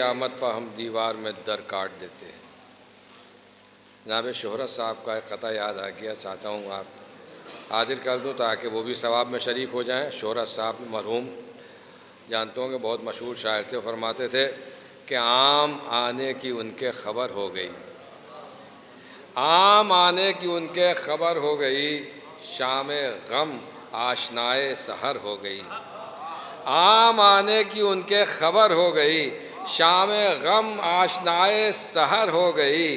क़यामत पर हम दीवार में दर काट देते हैं। जनाब शोहरत साहब का एक क़ता याद आ गया, चाहता हूँ आप हाजिर कर दूँ ताकि वो भी सवाब में शरीक हो जाएं। शोहरत साहब मरहूम जानते होंगे, बहुत मशहूर शायर थे। फरमाते थे कि आम आने की उनके खबर हो गई, आम आने की उनके खबर हो गई, शाम गम आशनाए सहर हो गई। आम आने की उनके खबर हो गई, शाम गम आशनाए सहर हो गई।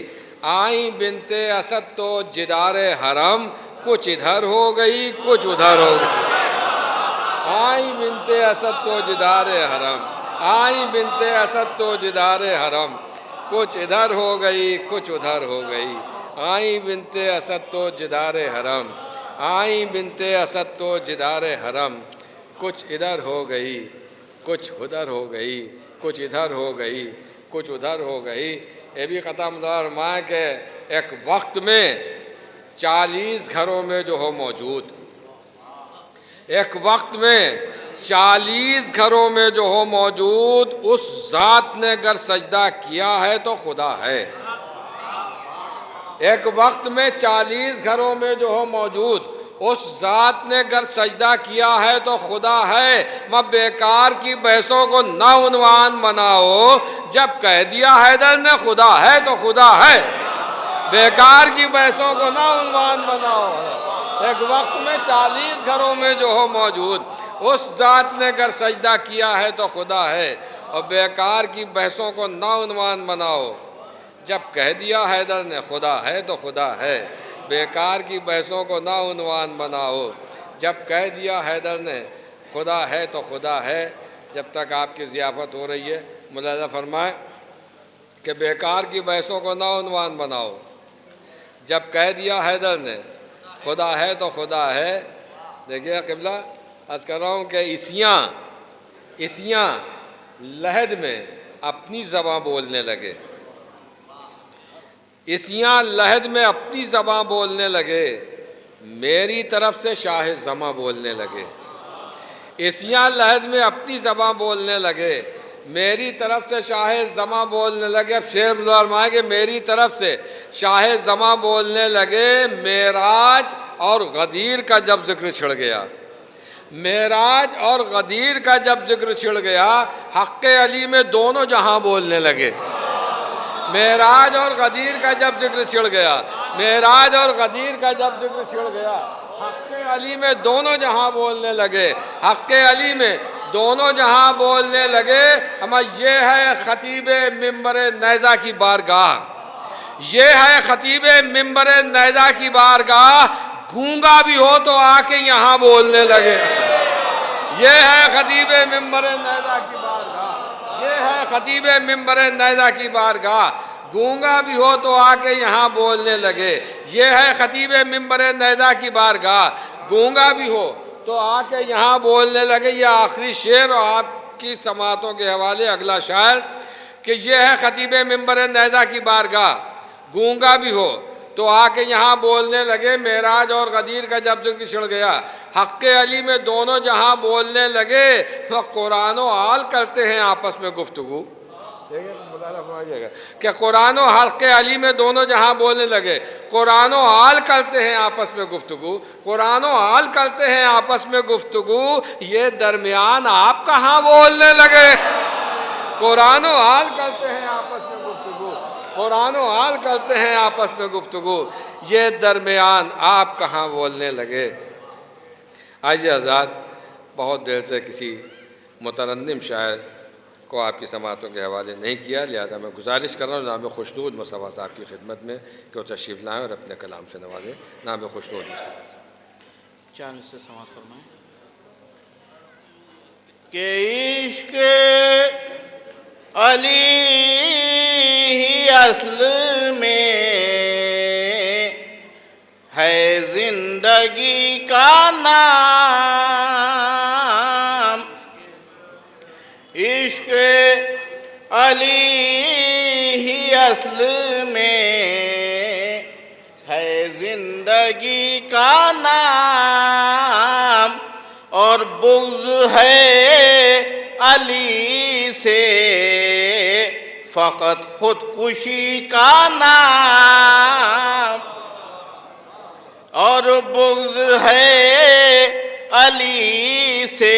आई बिनते असद तो जिदारे हरम, कुछ इधर हो गई कुछ उधर हो गई। आई बिनते असद तो जिदारे हरम, आई बिनते असद तो जिदारे हरम, कुछ इधर हो गई कुछ उधर हो गई। आई बिनते असद तो जिदारे हरम, आई बिनते असद तो जिदारे हरम, कुछ इधर हो गई कुछ उधर हो गई, कुछ इधर हो गई कुछ उधर हो गई। ये भी ख़त्म फरमाए कि एक वक्त में 40 घरों में जो हो मौजूद, एक वक्त में 40 घरों में जो हो मौजूद, उस ज़ात ने अगर सजदा किया है तो खुदा है। एक वक्त में 40 घरों में जो हो मौजूद, उस ज़ात ने अगर सजदा किया है तो खुदा है। मैं बेकार की बहसों को ना उन्वान बनाओ, जब कह दिया हैदर ने खुदा है तो खुदा है। बेकार की बहसों को ना उन्वान बनाओ। एक वक्त में 40 घरों में जो हो मौजूद, उस ज़ात ने अगर सजदा किया है तो खुदा है। और बेकार की बहसों को ना उन्वान बनाओ, जब कह दिया हैदर ने खुदा है तो खुदा है। बेकार की बहसों को ना उन्वान बनाओ, जब कह दिया हैदर ने खुदा है तो खुदा है। जब तक आपकी ज़ियाफ़त हो रही है, मुलाज़ा फरमाएँ कि बेकार की बहसों को ना उन्वान बनाओ, जब कह दिया हैदर ने खुदा है तो खुदा है। देखिए क़िबला, अर्ज़ कर रहा हूँ कि इसियाँ लहद में अपनी ज़बां बोलने लगे, इसियाँ लहद में अपनी ज़बां बोलने लगे, मेरी तरफ से शाह ज़मां बोलने लगे। इसियाँ लहद में अपनी ज़बां बोलने लगे, मेरी तरफ से शाह ज़मां बोलने लगे। अब शेर फरमाएंगे मेरी तरफ से शाह ज़मां बोलने लगे। मेराज और गदीर का जब ज़िक्र छिड़ गया, मेराज और गदीर का जब ज़िक्र छिड़ गया, हक़्क़े अली में दोनों जहां बोलने लगे। मेराज और गदीर का जब ज़िक्र छिड़ गया, मेराज और गदीर का जब ज़िक्र छिड़ गया, हक़्क़े अली में दोनों जहां बोलने लगे। हक़्क़े अली में दोनों जहां बोलने लगे। हम ये है ख़तीब मिंबर नैज़ा की बारगाह, ये है ख़तीब मिंबर नैज़ा की बारगाह, गूंगा भी हो तो आके यहाँ बोलने लगे। ये है ख़तीब मिंबर नैज़ा की बारगाह, ये है ख़तीब मिंबर नैज़ा की बारगाह, गूंगा भी हो तो आके यहाँ बोलने लगे। ये है ख़तीब मिंबर नैज़ा की बारगाह, गूंगा भी हो तो आके यहाँ बोलने लगे। ये आखिरी शेर और आपकी समातों के हवाले अगला शायर कि ये है ख़तीब मिंबर नैज़ा की बारगाह, गूंगा भी हो तो आके यहाँ बोलने लगे। मेराज और गदीर का जब ज़िक्र छिड़ गया, हक़्क़े अली में दोनों जहाँ बोलने लगे, तो कुरान व आल करते हैं आपस में गुफ्तगू। कि कुरान व हक़्क़े अली में दोनों जहाँ बोलने लगे, कुरान व आल करते हैं आपस में गुफ्तगू, कुरान व आल करते हैं आपस में गुफ्तगू। ये दरमियान आप कहाँ बोलने लगे। कुरान व आल करते हैं आपस में गुफ्तगू, कुरान व आल करते हैं आपस में गुफ्तगू, ये दरमियान आप कहाँ बोलने लगे। आइए आज़ाद, बहुत देर से किसी मुतरन्निम शायर को आपकी समातों के हवाले नहीं किया, लिहाजा मैं गुजारिश कर रहा हूँ नाम खुशनूद मुस्तफ़ा साहब की खिदमत में कि वो तशरीफ़ लाएँ और अपने कलाम से नवाजें। नाम खुशनूद मुस्तफ़ा साहब चांद से समाज फरमाएँ कि इश्क़ अली ही असल में है जिंदगी का नाम। इश्क़ अली ही असल में है जिंदगी का नाम, और बुग़्ज़ है अली से फ़कत खुदकुशी का नाम, और बुग़्ज़ है अली से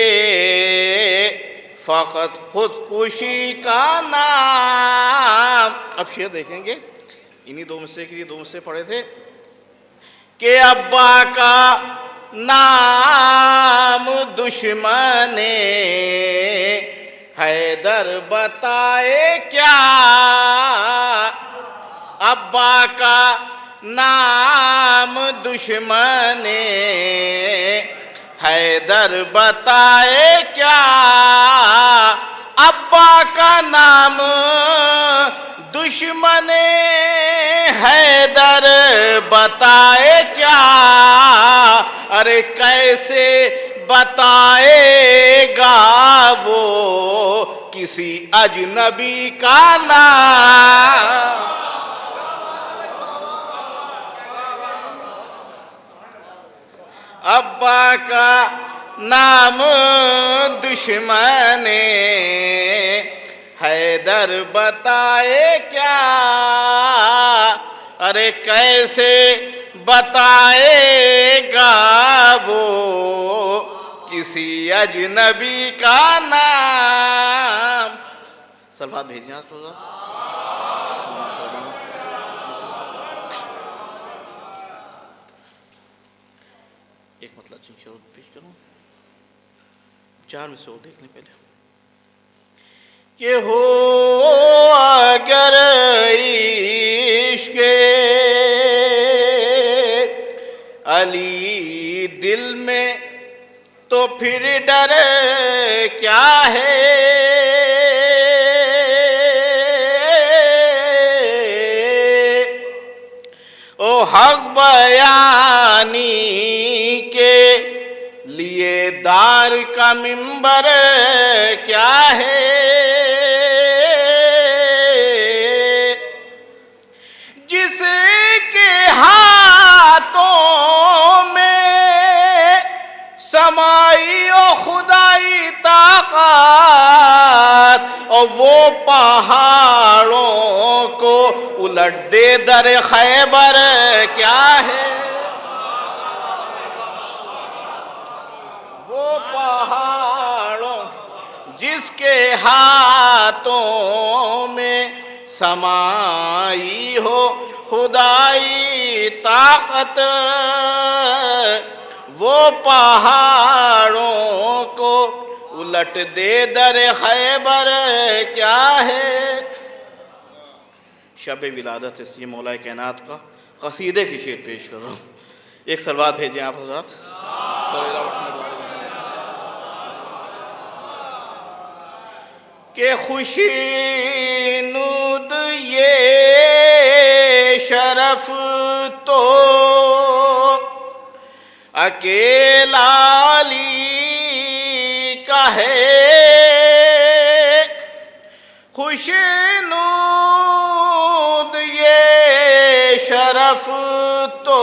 फ़कत खुदकुशी का नाम। अब शेर देखेंगे, इन्हीं दो मिसरे के लिए दो मिसरे पढ़े थे कि अब्बा का नाम दुश्मने हैदर बताए क्या, अब्बा का नाम दुश्मने हैदर बताए क्या, अब्बा का नाम दुश्मने हैदर बताए क्या, अरे कैसे बताएगा वो किसी अजनबी का नाम। अब्बा का नाम दुश्मने हैदर बताए क्या, अरे कैसे बताएगा वो किसी अजनबी का नाम। सलवात भेजिए आप लोग। एक मतलब शरूत पेश करूं, चार में से और देखने पहले कि हो अगर इश्क़ अली दिल में तो फिर डर क्या है, ओ हक बयानी के लिए दार का मिंबर क्या है, जिसके हाथों में समाई और खुदाई ताकत, और वो पहाड़ों को उलट दे दर खैबर क्या है, वो पहाड़ों जिसके हाथों में समाई हो खुदाई ताकत, वो पहाड़ों को उलट दे दर खैबर क्या है। शब विलादत इसलिए मौला कायनात का कसीदे की शेर पेश कर रहा हूँ। एक सलवात भेजें आप हज़रात। के खुशी नूद ये शरफ तो अकेला अली का है, खुशनूद ये शरफ तो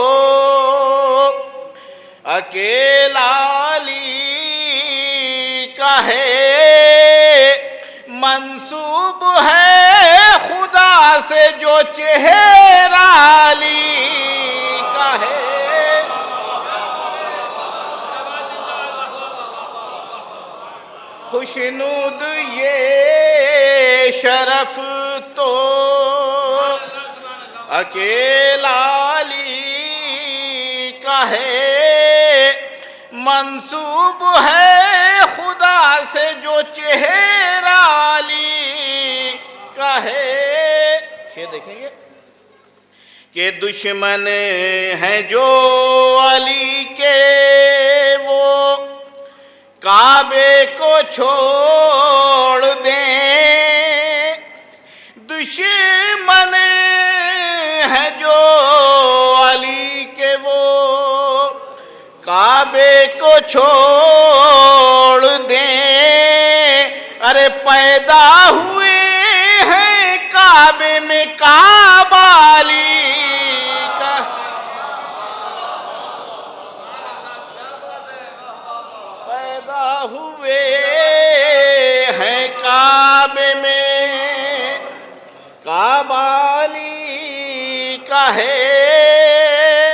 अकेला अली का है, मंसूब है खुदा से जो चेहरा अली का है, खुशनूद ये शरफ तो अकेला अली का है, मंसूब है खुदा से जो चेहरा अली का है। शेर देखेंगे कि दुश्मन है जो अली के वो काबे को छोड़ दें, दुश्मन है जो अली के वो काबे को छोड़ दें, अरे पैदा हुए हैं काबे में काबा अली का, पैदा हुए हैं काबे में कहे,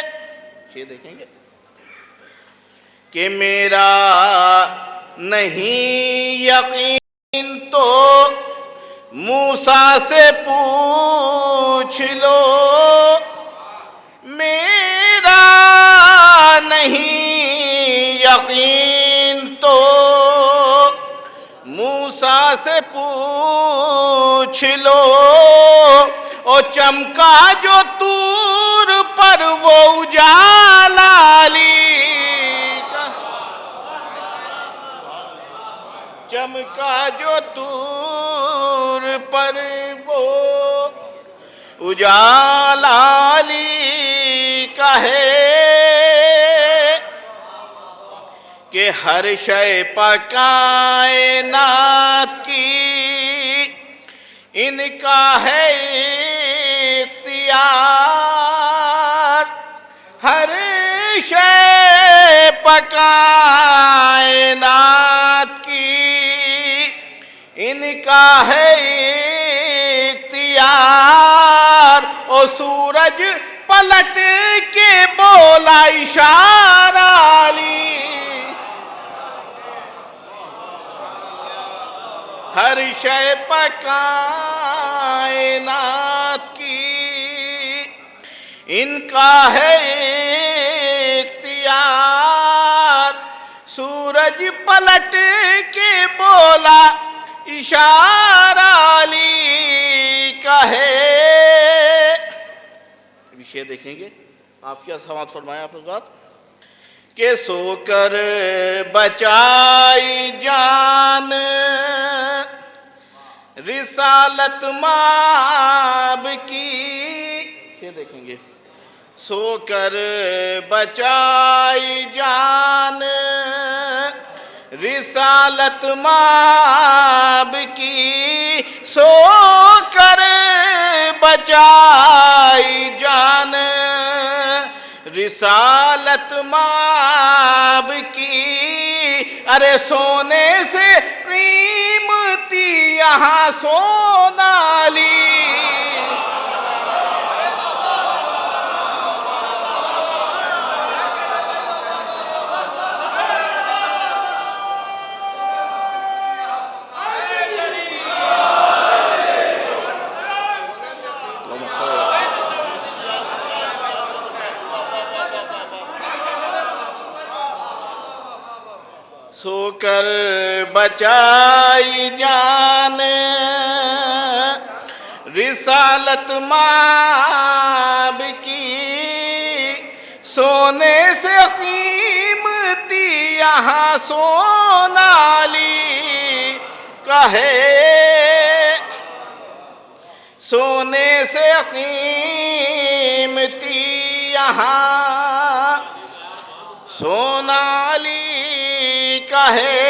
ये देखेंगे कि मेरा नहीं यकीन तो मूसा से पूछ लो, मेरा नहीं यकीन तो मूसा से पूछ लो। ओ चमका जो तूर पर वो उजाला चमका जो तूर पर वो उजाला कहे कि हर शय कायनात की इनका है इख्तियार, हर शय कायनात की इनका है इख्तियार। ओ सूरज पलट के बोला इशारा ली, हर शय कायनात की इनका है इख्तियार। सूरज पलट के बोला इशारा ली कहे। विषय देखेंगे आप क्या समाज फरमाया आप बात के सोकर बचाई जान रिसालत माब की, ये देखेंगे सोकर बचाई जान रिसालत माब की, सोकर बचाई जान रिसालत माब की। अरे सोने से कीमती यहाँ सोना ली, सोकर बचाई जान रिसालत माब की, सोने से कीमती यहाँ सोना ली कहे। सोने से कीमती यहाँ सोनाली कहे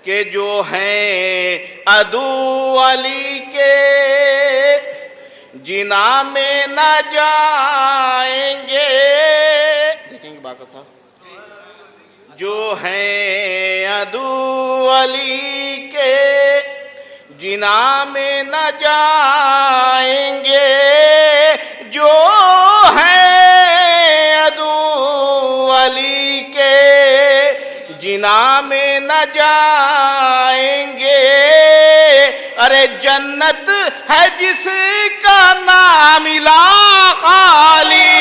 कि जो हैं अदू अली के जिना में न जाएंगे, देखेंगे बाका साहब, जो हैं अदू अली के जिना में न जाएंगे, जो हैं अदू अली के जिना में न जाएंगे। अरे जन्नत है जिसका नाम इलाका अली,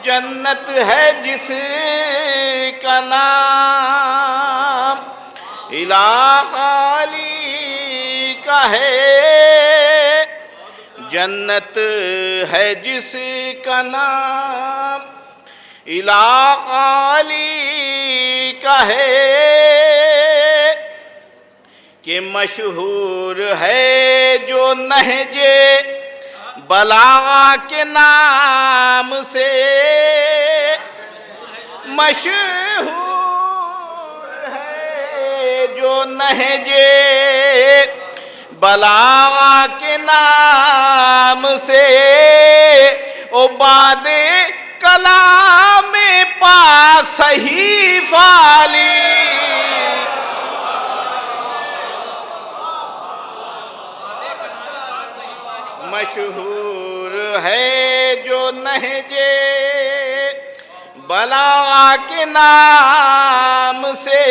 जन्नत है जिसका नाम इलाका अली का है, जन्नत है जिसका नाम इलाका अली का है। कि मशहूर है जो नहजे बलागा के नाम से, मशहूर है जो नहजे बलागा के नाम से। ओ बादे कलाम पाक सही फाली, मशहूर है जो नहजे बलागा के नाम से,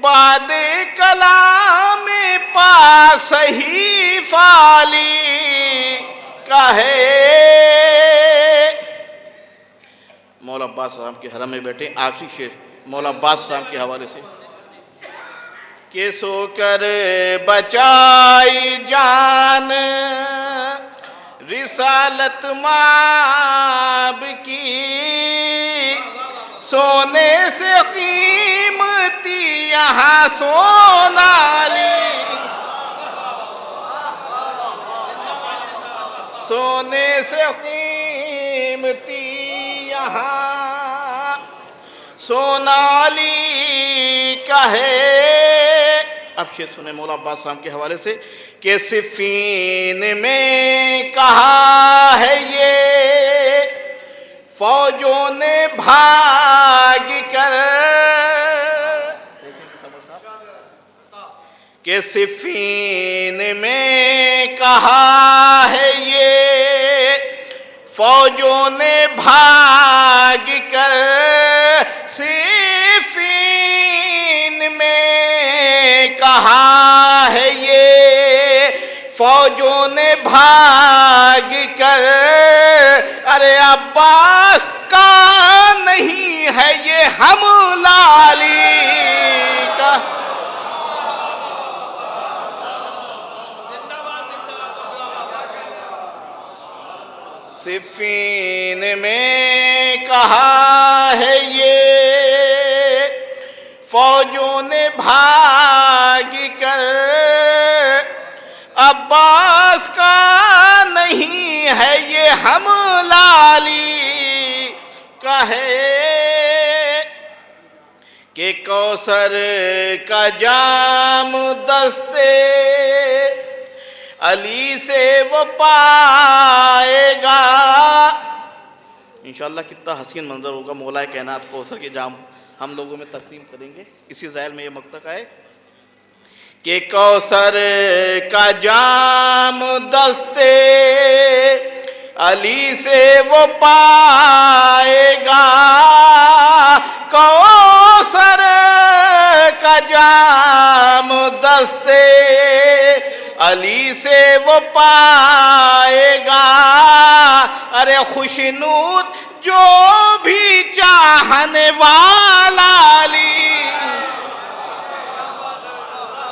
बाद कलाम पाक सही फाली का है। मौला अब्बास साहब के हरम में बैठे आखिरी शेर मौला अब्बास साहब के हवाले से कि सो कर बचाई जान रिसालत माब की, सोने से कीमती यहाँ सोना ली, सोने से कीमती यहाँ सोनाली कहे। अब शेर सुने मौला अब्बास साहब के हवाले से कि सिफीन में कहा है ये फौजों ने भाग कर, कि सिफीन में कहा है ये फौजों ने भाग कर, सिफीन में कहा है ये फौजों ने भाग कर, अरे अब्बास का नहीं है ये हम लाली का। सिफीन में कहा है ये फौजों ने भाग कर, अब्बास का नहीं है ये हम लाली का है। कि कौसर का जाम दस्ते अली से वो पाएगा। इंशाअल्लाह कितना हसीन मंजर होगा, मौलाए कायनात कौसर के जाम हम लोगों में तकसीम करेंगे। इसी ज़ाहिर में ये मक्तक है कि कौसर का जाम दस्ते अली से वो पाएगा, कौसर का जाम दस्ते अली से वो पाएगा। अरे खुशनूर जो भी चाहने वाला